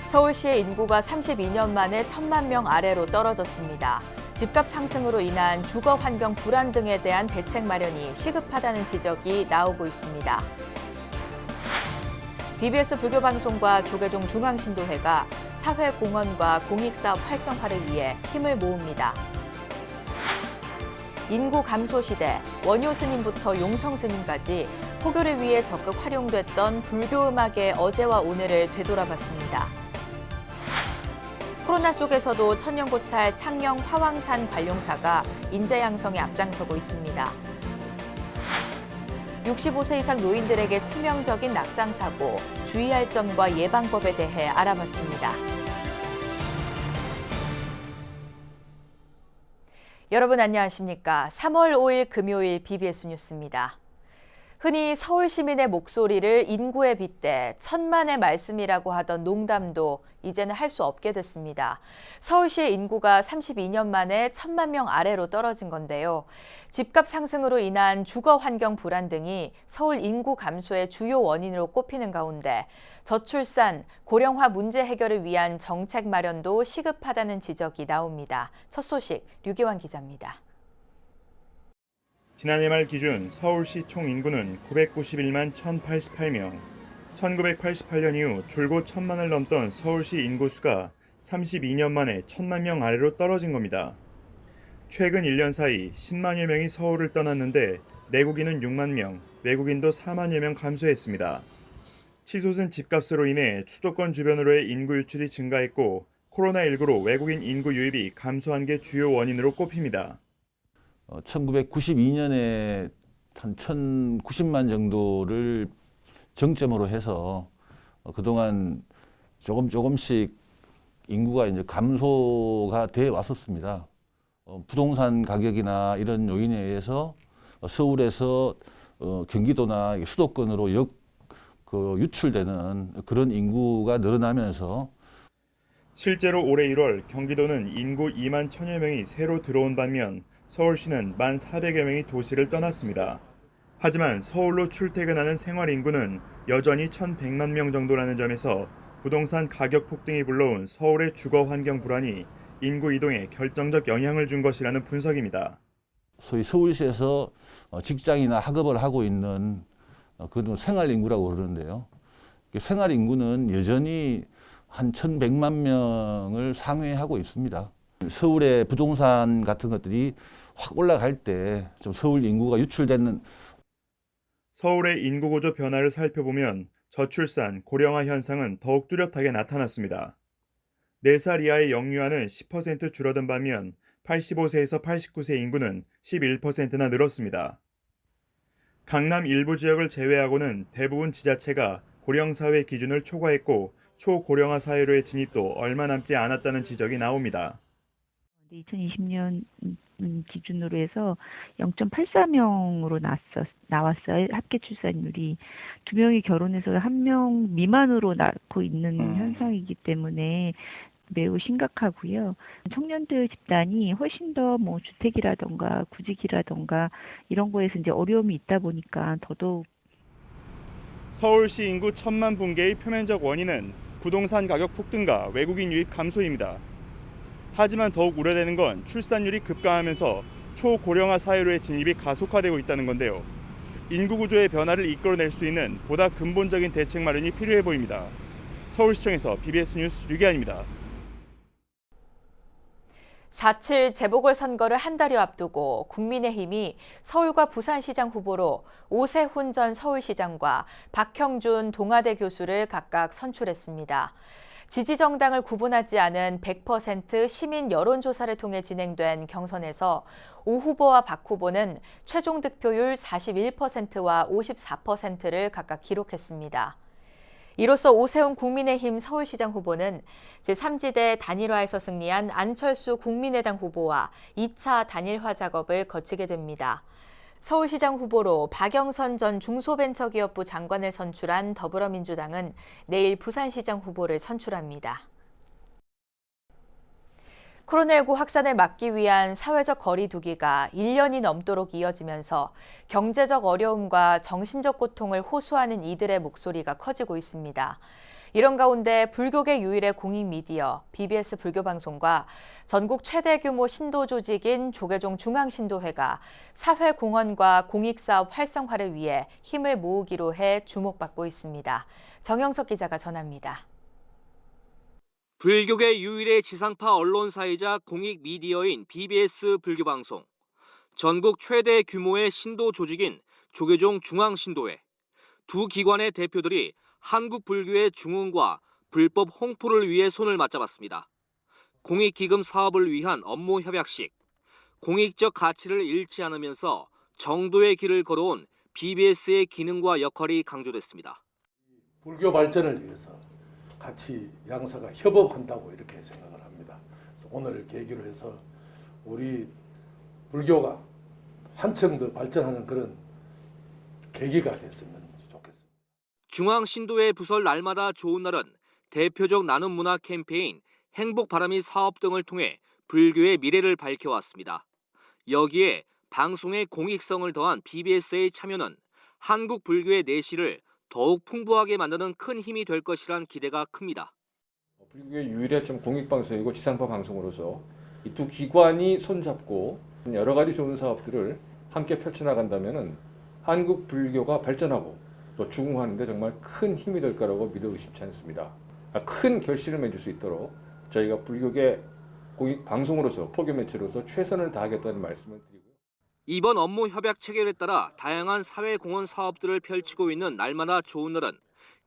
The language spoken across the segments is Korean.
서울시의 인구가 32년 만에 1,000만 명 아래로 떨어졌습니다. 집값 상승으로 인한 주거 환경 불안 등에 대한 대책 마련이 시급하다는 지적이 나오고 있습니다. BBS 불교방송과 조계종 중앙신도회가 사회공헌과 공익사업 활성화를 위해 힘을 모읍니다. 인구 감소 시대, 원효 스님부터 용성 스님까지 포교를 위해 적극 활용됐던 불교 음악의 어제와 오늘을 되돌아봤습니다. 코로나 속에서도 천년고찰 창녕 화왕산 관룡사가 인재 양성에 앞장서고 있습니다. 65세 이상 노인들에게 치명적인 낙상사고, 주의할 점과 예방법에 대해 알아봤습니다. 여러분 안녕하십니까? 3월 5일 금요일 BBS 뉴스입니다. 흔히 서울 시민의 목소리를 인구에 빗대 천만의 말씀이라고 하던 농담도 이제는 할 수 없게 됐습니다. 서울시의 인구가 32년 만에 1,000만 명 아래로 떨어진 건데요. 집값 상승으로 인한 주거 환경 불안 등이 서울 인구 감소의 주요 원인으로 꼽히는 가운데 저출산, 고령화 문제 해결을 위한 정책 마련도 시급하다는 지적이 나옵니다. 첫 소식 류기환 기자입니다. 지난해 말 기준 서울시 총 인구는 991만 1,088명. 1988년 이후 줄곧 1,000만을 넘던 서울시 인구수가 32년 만에 1,000만 명 아래로 떨어진 겁니다. 최근 1년 사이 10만여 명이 서울을 떠났는데 내국인은 6만 명, 외국인도 4만여 명 감소했습니다. 치솟은 집값으로 인해 수도권 주변으로의 인구 유출이 증가했고 코로나19로 외국인 인구 유입이 감소한 게 주요 원인으로 꼽힙니다. 1992년에 한 1,090만 정도를 정점으로 해서 그동안 조금씩 인구가 이제 감소가 돼 왔었습니다. 부동산 가격이나 이런 요인에 의해서 서울에서 경기도나 수도권으로 유출되는 그런 인구가 늘어나면서 실제로 올해 1월 경기도는 인구 2만 1,000여 명이 새로 들어온 반면 서울시는 1,400여 명이 도시를 떠났습니다. 하지만 서울로 출퇴근하는 생활 인구는 여전히 1,100만 명 정도라는 점에서 부동산 가격 폭등이 불러온 서울의 주거 환경 불안이 인구 이동에 결정적 영향을 준 것이라는 분석입니다. 소위 서울시에서 직장이나 학업을 하고 있는 그런 생활 인구라고 그러는데요. 생활 인구는 여전히 한 1,100만 명을 상회하고 있습니다. 서울의 부동산 같은 것들이 확 올라갈 때 좀 서울 인구가 유출되는 서울의 인구 구조 변화를 살펴보면 저출산, 고령화 현상은 더욱 뚜렷하게 나타났습니다. 4살 이하의 영유아는 10% 줄어든 반면 85세에서 89세 인구는 11%나 늘었습니다. 강남 일부 지역을 제외하고는 대부분 지자체가 고령사회 기준을 초과했고 초고령화 사회로의 진입도 얼마 남지 않았다는 지적이 나옵니다. 2020년 기준으로 해서 0.84명으로 나왔어요. 합계 출산율이. 2명이 결혼해서 1명 미만으로 낳고 있는 현상이기 때문에 매우 심각하고요. 청년들 집단이 훨씬 더 주택이라던가 구직이라던가 이런 거에서 이제 어려움이 있다 보니까 더더욱 서울시 인구 1,000만 붕괴의 표면적 원인은 부동산 가격 폭등과 외국인 유입 감소입니다. 하지만 더욱 우려되는 건 출산율이 급감하면서 초고령화 사회로의 진입이 가속화되고 있다는 건데요. 인구 구조의 변화를 이끌어낼 수 있는 보다 근본적인 대책 마련이 필요해 보입니다. 서울시청에서 BBS 뉴스 류기환입니다. 4.7 재보궐선거를 한 달여 앞두고 국민의힘이 서울과 부산시장 후보로 오세훈 전 서울시장과 박형준 동아대 교수를 각각 선출했습니다. 지지정당을 구분하지 않은 100% 시민 여론조사를 통해 진행된 경선에서 오 후보와 박 후보는 최종 득표율 41%와 54%를 각각 기록했습니다. 이로써 오세훈 국민의힘 서울시장 후보는 제3지대 단일화에서 승리한 안철수 국민의당 후보와 2차 단일화 작업을 거치게 됩니다. 서울시장 후보로 박영선 전 중소벤처기업부 장관을 선출한 더불어민주당은 내일 부산시장 후보를 선출합니다. 코로나19 확산을 막기 위한 사회적 거리 두기가 1년이 넘도록 이어지면서 경제적 어려움과 정신적 고통을 호소하는 이들의 목소리가 커지고 있습니다. 이런 가운데 불교계 유일의 공익 미디어 BBS 불교방송과 전국 최대 규모 신도 조직인 조계종 중앙신도회가 사회 공헌과 공익사업 활성화를 위해 힘을 모으기로 해 주목받고 있습니다. 정영석 기자가 전합니다. 불교계 유일의 지상파 언론사이자 공익 미디어인 BBS 불교방송, 전국 최대 규모의 신도 조직인 조계종 중앙신도회, 두 기관의 대표들이 한국 불교의 중흥과 불법 홍포를 위해 손을 맞잡았습니다. 공익기금 사업을 위한 업무 협약식, 공익적 가치를 잃지 않으면서 정도의 길을 걸어온 BBS의 기능과 역할이 강조됐습니다. 불교 발전을 위해서 같이 양사가 협업한다고 이렇게 생각을 합니다. 그래서 오늘을 계기로 해서 우리 불교가 한층 더 발전하는 그런 계기가 됐으면 좋겠습니다. 중앙신도회 부설 날마다 좋은 날은 대표적 나눔 문화 캠페인 행복바람이 사업 등을 통해 불교의 미래를 밝혀왔습니다. 여기에 방송의 공익성을 더한 BBS의 참여는 한국 불교의 내실을 더욱 풍부하게 만드는 큰 힘이 될 것이란 기대가 큽니다. 불교의 유일의 공익방송이고 지상파 방송으로서 이 두 기관이 손잡고 여러 가지 좋은 사업들을 함께 펼쳐나간다면 한국 불교가 발전하고 또 중흥하는 데 정말 큰 힘이 될 거라고 믿어 의심치 않습니다. 큰 결실을 맺을 수 있도록 저희가 불교계 공익방송으로서 포교 매체로서 최선을 다하겠다는 말씀을 드리고요. 이번 업무 협약 체결에 따라 다양한 사회 공헌 사업들을 펼치고 있는 날마다 좋은 날은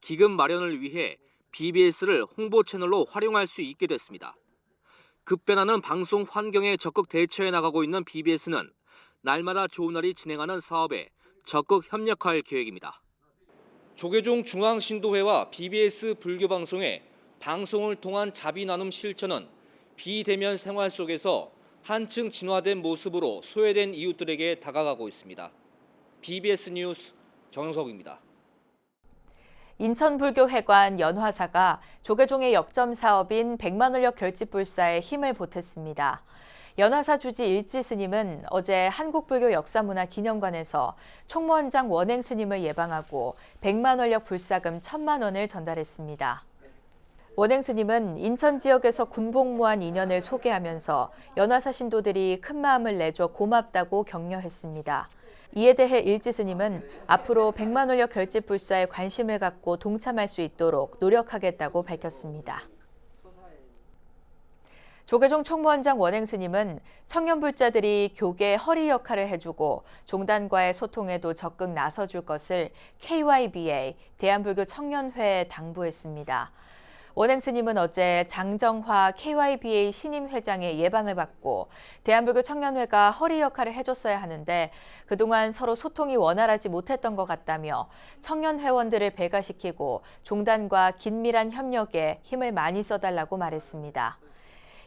기금 마련을 위해 BBS를 홍보 채널로 활용할 수 있게 됐습니다. 급변하는 방송 환경에 적극 대처해 나가고 있는 BBS는 날마다 좋은 날이 진행하는 사업에 적극 협력할 계획입니다. 조계종 중앙신도회와 BBS 불교방송의 방송을 통한 자비 나눔 실천은 비대면 생활 속에서 한층 진화된 모습으로 소외된 이웃들에게 다가가고 있습니다. BBS 뉴스 정영석입니다. 인천불교회관 연화사가 조계종의 역점 사업인 백만원력 결집불사에 힘을 보탰습니다. 연화사 주지 일지 스님은 어제 한국불교 역사문화기념관에서 총무원장 원행 스님을 예방하고 백만원력 불사금 1,000만 원을 전달했습니다. 원행 스님은 인천 지역에서 군복무한 인연을 소개하면서 연화사 신도들이 큰 마음을 내줘 고맙다고 격려했습니다. 이에 대해 일지 스님은 앞으로 백만원력 결집불사에 관심을 갖고 동참할 수 있도록 노력하겠다고 밝혔습니다. 조계종 총무원장 원행 스님은 청년불자들이 교계 허리 역할을 해주고 종단과의 소통에도 적극 나서줄 것을 KYBA 대한불교 청년회에 당부했습니다. 원행 스님은 어제 장정화 KYBA 신임 회장의 예방을 받고 대한불교 청년회가 허리 역할을 해줬어야 하는데 그동안 서로 소통이 원활하지 못했던 것 같다며 청년 회원들을 배가시키고 종단과 긴밀한 협력에 힘을 많이 써달라고 말했습니다.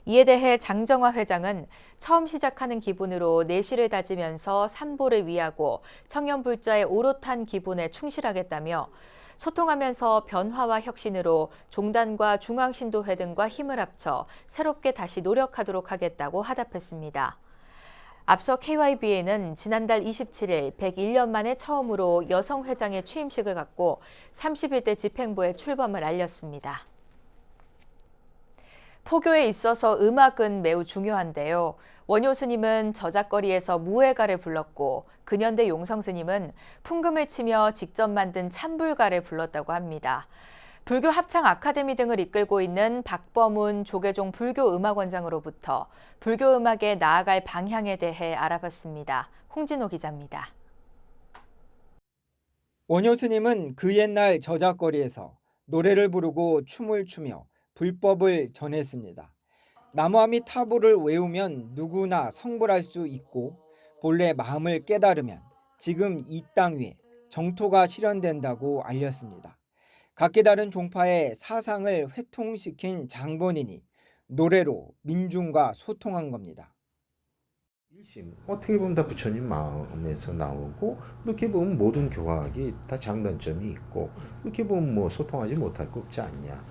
이에 대해 장정화 회장은 처음 시작하는 기분으로 내실을 다지면서 삼보를 위하고 청년불자의 오롯한 기본에 충실하겠다며 소통하면서 변화와 혁신으로 종단과 중앙신도회 등과 힘을 합쳐 새롭게 다시 노력하도록 하겠다고 화답했습니다. 앞서 KYBA는 지난달 27일 101년 만에 처음으로 여성 회장의 취임식을 갖고 31대 집행부에 출범을 알렸습니다. 포교에 있어서 음악은 매우 중요한데요. 원효 스님은 저작거리에서 무예가를 불렀고 근현대 용성 스님은 풍금을 치며 직접 만든 찬불가를 불렀다고 합니다. 불교 합창 아카데미 등을 이끌고 있는 박범운 조계종 불교음악원장으로부터 불교 음악에 나아갈 방향에 대해 알아봤습니다. 홍진호 기자입니다. 원효 스님은 그 옛날 저작거리에서 노래를 부르고 춤을 추며 불법을 전했습니다. 나무아미 타보를 외우면 누구나 성불할 수 있고 본래 마음을 깨달으면 지금 이 땅 위에 정토가 실현된다고 알렸습니다. 각기 다른 종파의 사상을 회통시킨 장본인이 노래로 민중과 소통한 겁니다. 어떻게 보면 다 부처님 마음에서 나오고 그렇게 보면 모든 교학이 다 장단점이 있고 그렇게 보면 소통하지 못할 거 없지 않냐.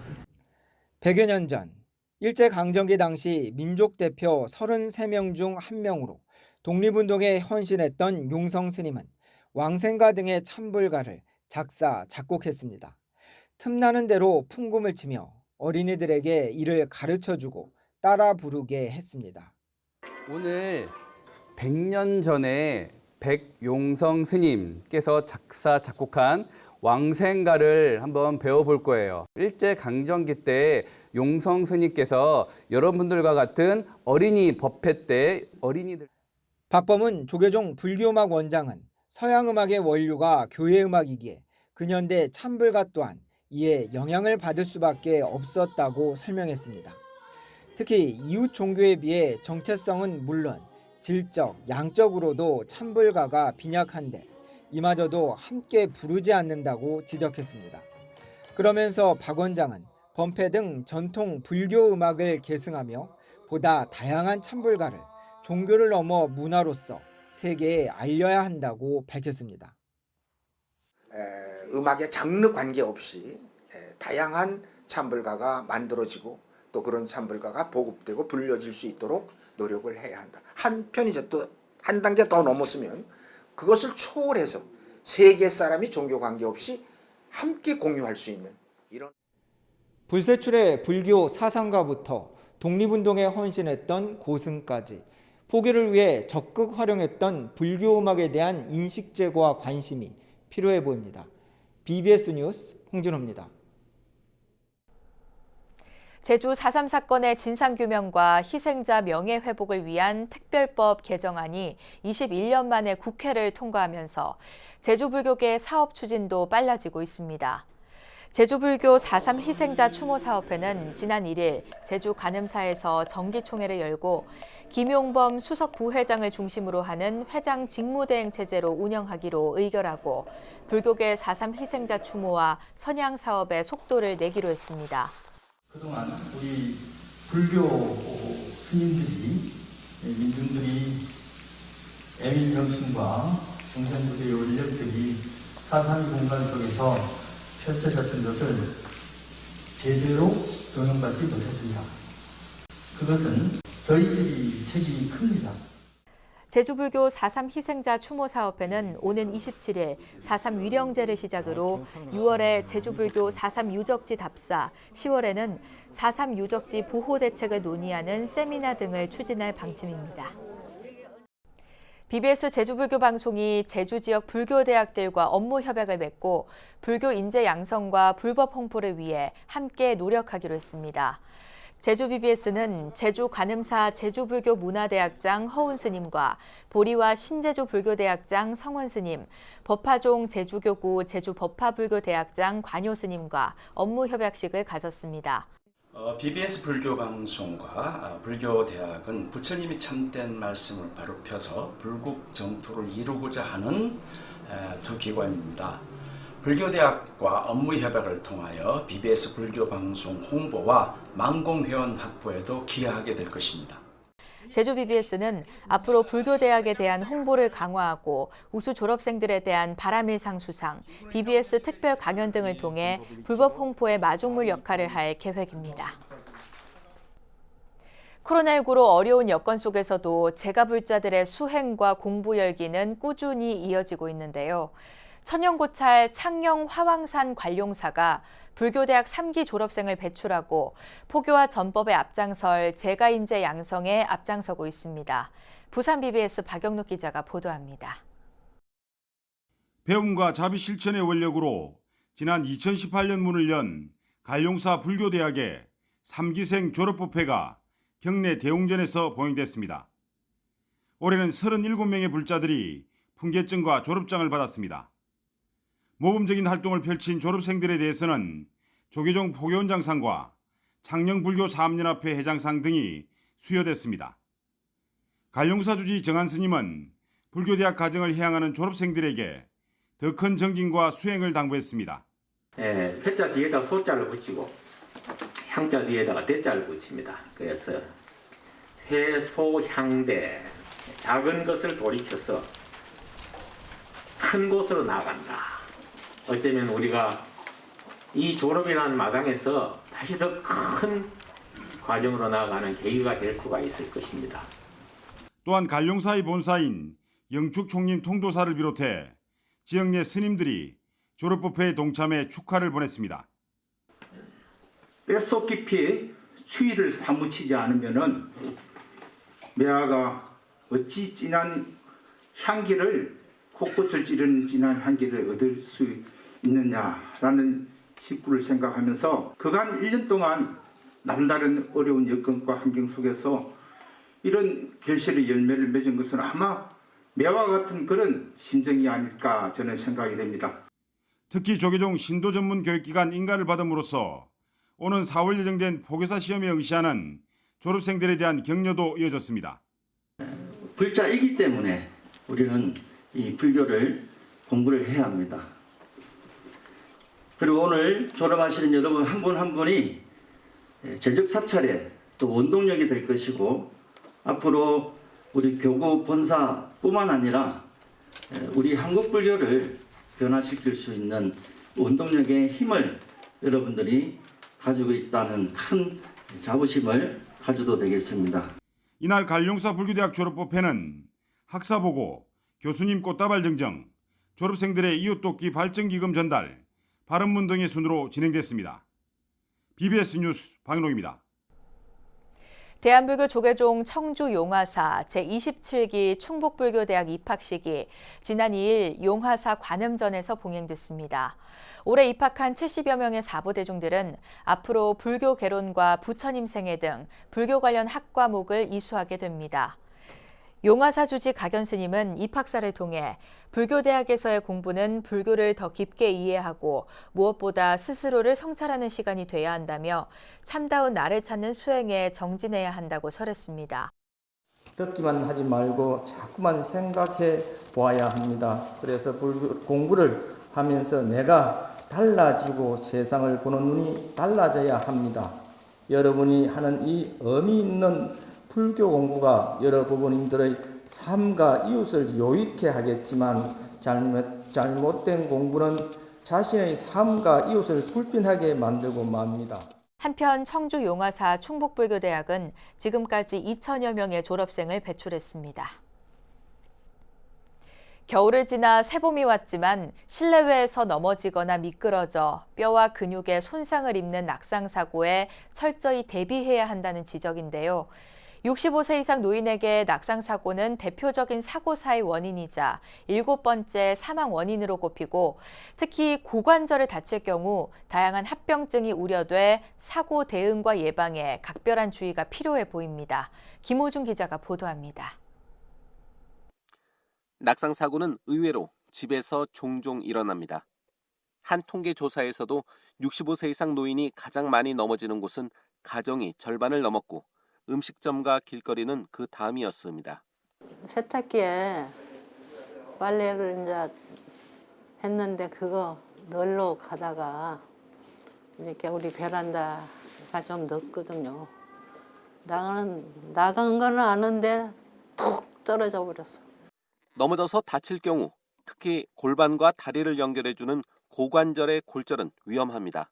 100여 년 전 일제강점기 당시 민족 대표 33명 중 1명으로 독립운동에 헌신했던 용성 스님은 왕생가 등의 찬불가를 작사, 작곡했습니다. 틈나는 대로 풍금을 치며 어린이들에게 이를 가르쳐주고 따라 부르게 했습니다. 오늘 100년 전에 백용성 스님께서 작사 작곡한 왕생가를 한번 배워볼 거예요. 일제강점기 때 용성 스님께서 여러분들과 같은 어린이 법회 때 어린이들 박범은 조계종 불교음악 원장은 서양 음악의 원류가 교회 음악이기에 근현대 찬불가 또한 이에 영향을 받을 수밖에 없었다고 설명했습니다. 특히 이웃 종교에 비해 정체성은 물론 질적, 양적으로도 찬불가가 빈약한데 이마저도 함께 부르지 않는다고 지적했습니다. 그러면서 박 원장은 범패 등 전통 불교 음악을 계승하며 보다 다양한 찬불가를 종교를 넘어 문화로서 세계에 알려야 한다고 밝혔습니다. 음악의 장르 관계없이 다양한 찬불가가 만들어지고 또 그런 찬불가가 보급되고 불려질 수 있도록 노력을 해야 한다. 한편 이제 또 한 단계 더 넘었으면 그것을 초월해서 세계 사람이 종교 관계없이 함께 공유할 수 있는 이런 불세출의 불교 사상가부터 독립운동에 헌신했던 고승까지 포교를 위해 적극 활용했던 불교 음악에 대한 인식 제고와 관심이 필요해 보입니다. BBS 뉴스 홍준호입니다. 제주 4.3 사건의 진상규명과 희생자 명예회복을 위한 특별법 개정안이 21년 만에 국회를 통과하면서 제주불교계 사업 추진도 빨라지고 있습니다. 제주불교 4.3 희생자 추모사업회는 지난 1일 제주 간음사에서 정기총회를 열고 김용범 수석 부회장을 중심으로 하는 회장 직무대행 체제로 운영하기로 의결하고 불교계 4.3 희생자 추모와 선양 사업에 속도를 내기로 했습니다. 그동안 우리 불교 스님들이 민중들이 애민정신과 중생부대의 원력들이 4.3 공간 속에서 펼쳐졌던 것을 제대로 조명받지 못했습니다. 그것은 저희들이 책임이 큽니다. 제주불교 4.3 희생자 추모사업회는 오는 27일 4.3 위령제를 시작으로 6월에 제주불교 4.3 유적지 답사, 10월에는 4.3 유적지 보호 대책을 논의하는 세미나 등을 추진할 방침입니다. BBS 제주불교 방송이 제주 지역 불교대학들과 업무 협약을 맺고 불교 인재 양성과 불법 홍보를 위해 함께 노력하기로 했습니다. 제주 BBS는 제주 간음사 제주불교 문화대학장 허운 스님과 보리와 신제주 불교대학장 성원 스님, 법화종 제주교구 제주법화불교대학장 관요 스님과 업무 협약식을 가졌습니다. BBS 불교방송과 불교대학은 부처님이 참된 말씀을 바로 펴서 불국 정토를 이루고자 하는 두 기관입니다. 불교대학과 업무협약을 통하여 BBS 불교방송 홍보와 망공회원 확보에도 기여하게 될 것입니다. 제주 BBS는 앞으로 불교대학에 대한 홍보를 강화하고 우수 졸업생들에 대한 바람일상 수상, BBS 특별 강연 등을 통해 불법 홍보의 마중물 역할을 할 계획입니다. 코로나19로 어려운 여건 속에서도 제가불자들의 수행과 공부 열기는 꾸준히 이어지고 있는데요. 천연고찰 창녕 화왕산 관룡사가 불교대학 3기 졸업생을 배출하고 포교와 전법에 앞장설 제가인재 양성에 앞장서고 있습니다. 부산 BBS 박영록 기자가 보도합니다. 배움과 자비 실천의 원력으로 지난 2018년 문을 연 관룡사 불교대학의 3기생 졸업법회가 경내 대웅전에서 봉행됐습니다. 올해는 37명의 불자들이 풍계증과 졸업장을 받았습니다. 모범적인 활동을 펼친 졸업생들에 대해서는 조계종 포교원장상과 창녕불교 사업연합회 회장상 등이 수여됐습니다. 관룡사 주지 정한 스님은 불교대학 과정을 향하는 졸업생들에게 더 큰 정진과 수행을 당부했습니다. 회자 뒤에다 소자를 붙이고 향자 뒤에다가 대자를 붙입니다. 그래서 회소향대, 작은 것을 돌이켜서 큰 곳으로 나아간다. 어쩌면 우리가 이 졸업이라는 마당에서 다시 더 큰 과정으로 나아가는 계기가 될 수가 있을 것입니다. 또한 관룡사의 본사인 영축 총림 통도사를 비롯해 지역 내 스님들이 졸업법회에 동참해 축하를 보냈습니다. 뼛속 깊이 추위를 사무치지 않으면은 매화가 어찌 진한 향기를 곳곳을 찌르는 진한 향기를 얻을 수 있느냐라는 식구를 생각하면서 그간 1년 동안 남다른 어려운 여건과 환경 속에서 이런 결실의 열매를 맺은 것은 아마 매화 같은 그런 심정이 아닐까 저는 생각이 됩니다. 특히 조계종 신도 전문 교육기관 인가를 받음으로써 오는 4월 예정된 포교사 시험에 응시하는 졸업생들에 대한 격려도 이어졌습니다. 불자이기 때문에 우리는 이 불교를 공부를 해야 합니다. 그리고 오늘 졸업하시는 여러분 한 분 한 분이 재적 사찰에 또 원동력이 될 것이고 앞으로 우리 교구 본사뿐만 아니라 우리 한국 불교를 변화시킬 수 있는 원동력의 힘을 여러분들이 가지고 있다는 큰 자부심을 가져도 되겠습니다. 이날 갈룡사 불교대학 졸업법회는 학사보고, 교수님 꽃다발 증정, 졸업생들의 이웃돕기 발전기금 전달, 발언문 등의 순으로 진행됐습니다. BBS 뉴스 방인홍입니다. 대한불교 조계종 청주 용화사 제27기 충북불교대학 입학식이 지난 2일 용화사 관음전에서 봉행됐습니다. 올해 입학한 70여 명의 사보대중들은 앞으로 불교 개론과 부처님 생애 등 불교 관련 학과목을 이수하게 됩니다. 용화사 주지 각연 스님은 입학사를 통해 불교대학에서의 공부는 불교를 더 깊게 이해하고 무엇보다 스스로를 성찰하는 시간이 돼야 한다며 참다운 나를 찾는 수행에 정진해야 한다고 설했습니다. 듣기만 하지 말고 자꾸만 생각해 보아야 합니다. 그래서 불교 공부를 하면서 내가 달라지고 세상을 보는 눈이 달라져야 합니다. 여러분이 하는 이 의미 있는 불교 공부가 여러분들의 삶과 이웃을 요익해 하겠지만 잘못된 공부는 자신의 삶과 이웃을 불편하게 만들고 맙니다. 한편 청주 용화사 충북불교대학은 지금까지 2천여 명의 졸업생을 배출했습니다. 겨울을 지나 새봄이 왔지만 실내외에서 넘어지거나 미끄러져 뼈와 근육에 손상을 입는 낙상사고에 철저히 대비해야 한다는 지적인데요. 65세 이상 노인에게 낙상사고는 대표적인 사고사의 원인이자 7번째 사망 원인으로 꼽히고 특히 고관절을 다칠 경우 다양한 합병증이 우려돼 사고 대응과 예방에 각별한 주의가 필요해 보입니다. 김호준 기자가 보도합니다. 낙상사고는 의외로 집에서 종종 일어납니다. 한 통계 조사에서도 65세 이상 노인이 가장 많이 넘어지는 곳은 가정이 절반을 넘었고 음식점과 길거리는 그 다음이었습니다. 세탁기에 빨래를 이제 했는데 그거 널러 가다가 이렇게 우리 베란다가 좀 넓거든요. 나간 거는 아는데 툭 떨어져 버렸어. 넘어져서 다칠 경우 특히 골반과 다리를 연결해주는 고관절의 골절은 위험합니다.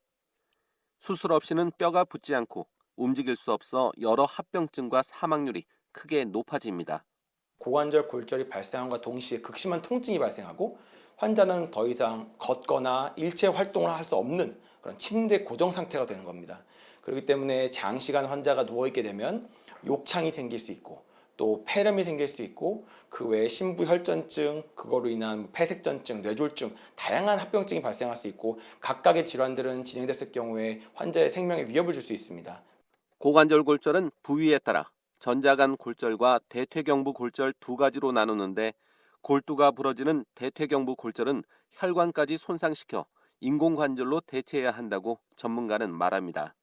수술 없이는 뼈가 붙지 않고 움직일 수 없어 여러 합병증과 사망률이 크게 높아집니다. 고관절 골절이 발생함과 동시에 극심한 통증이 발생하고 환자는 더 이상 걷거나 일체 활동을 할 수 없는 그런 침대 고정 상태가 되는 겁니다. 그렇기 때문에 장시간 환자가 누워있게 되면 욕창이 생길 수 있고 또 폐렴이 생길 수 있고 그 외에 심부혈전증, 그거로 인한 폐색전증, 뇌졸중, 다양한 합병증이 발생할 수 있고 각각의 질환들은 진행됐을 경우에 환자의 생명에 위협을 줄 수 있습니다. 고관절 골절은 부위에 따라 전자간 골절과 대퇴경부 골절 두 가지로 나누는데 골두가 부러지는 대퇴경부 골절은 혈관까지 손상시켜 인공관절로 대체해야 한다고 전문가는 말합니다.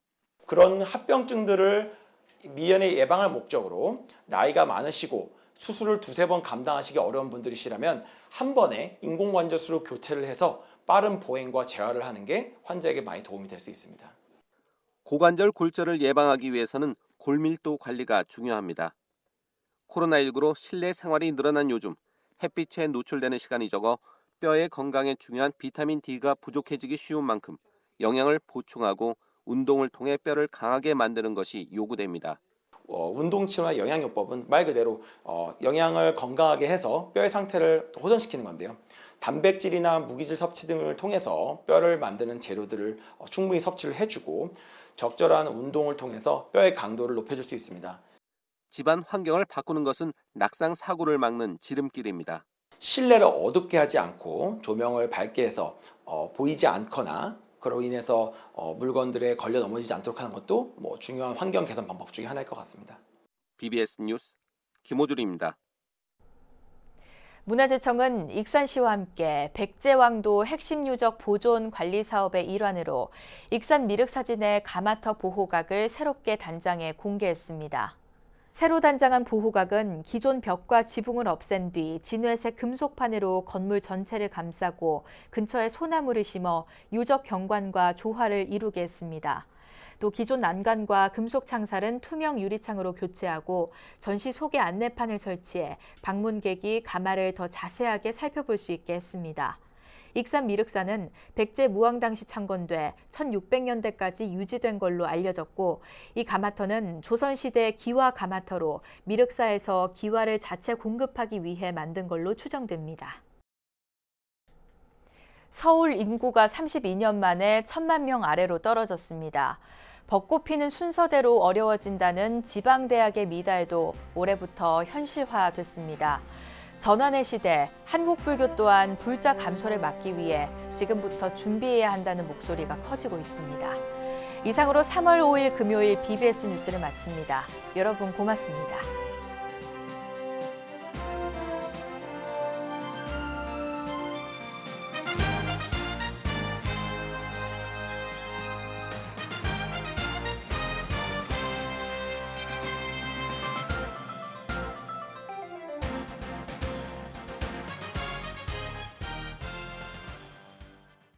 그런 합병증들을 미연에 예방할 목적으로 나이가 많으시고 수술을 2-3번 감당하시기 어려운 분들이시라면 한 번에 인공관절수로 교체를 해서 빠른 보행과 재활을 하는 게 환자에게 많이 도움이 될 수 있습니다. 고관절 골절을 예방하기 위해서는 골밀도 관리가 중요합니다. 코로나19로 실내 생활이 늘어난 요즘 햇빛에 노출되는 시간이 적어 뼈의 건강에 중요한 비타민 D가 부족해지기 쉬운 만큼 영양을 보충하고 운동을 통해 뼈를 강하게 만드는 것이 요구됩니다. 운동치료나 영양요법은 말 그대로 영양을 건강하게 해서 뼈의 상태를 호전시키는 건데요. 단백질이나 무기질 섭취 등을 통해서 뼈를 만드는 재료들을 충분히 섭취를 해주고 적절한 운동을 통해서 뼈의 강도를 높여줄 수 있습니다. 집안 환경을 바꾸는 것은 낙상 사고를 막는 지름길입니다. 실내를 어둡게 하지 않고 조명을 밝게 해서 보이지 않거나 그로 인해서 물건들에 걸려 넘어지지 않도록 하는 것도 중요한 환경 개선 방법 중에 하나일 것 같습니다. BBS 뉴스 김호준입니다. 문화재청은 익산시와 함께 백제왕도 핵심 유적 보존 관리 사업의 일환으로 익산 미륵사진의 가마터 보호각을 새롭게 단장해 공개했습니다. 새로 단장한 보호각은 기존 벽과 지붕을 없앤 뒤 진회색 금속판으로 건물 전체를 감싸고 근처에 소나무를 심어 유적 경관과 조화를 이루게 했습니다. 또 기존 난간과 금속 창살은 투명 유리창으로 교체하고 전시 소개 안내판을 설치해 방문객이 가마를 더 자세하게 살펴볼 수 있게 했습니다. 익산 미륵사는 백제 무왕 당시 창건돼 1600년대까지 유지된 걸로 알려졌고 이 가마터는 조선시대 기와 가마터로 미륵사에서 기와를 자체 공급하기 위해 만든 걸로 추정됩니다. 서울 인구가 32년 만에 1000만 명 아래로 떨어졌습니다. 벚꽃 피는 순서대로 어려워진다는 지방대학의 미달도 올해부터 현실화됐습니다. 전환의 시대, 한국불교 또한 불자 감소를 막기 위해 지금부터 준비해야 한다는 목소리가 커지고 있습니다. 이상으로 3월 5일 금요일 BBS 뉴스를 마칩니다. 여러분 고맙습니다.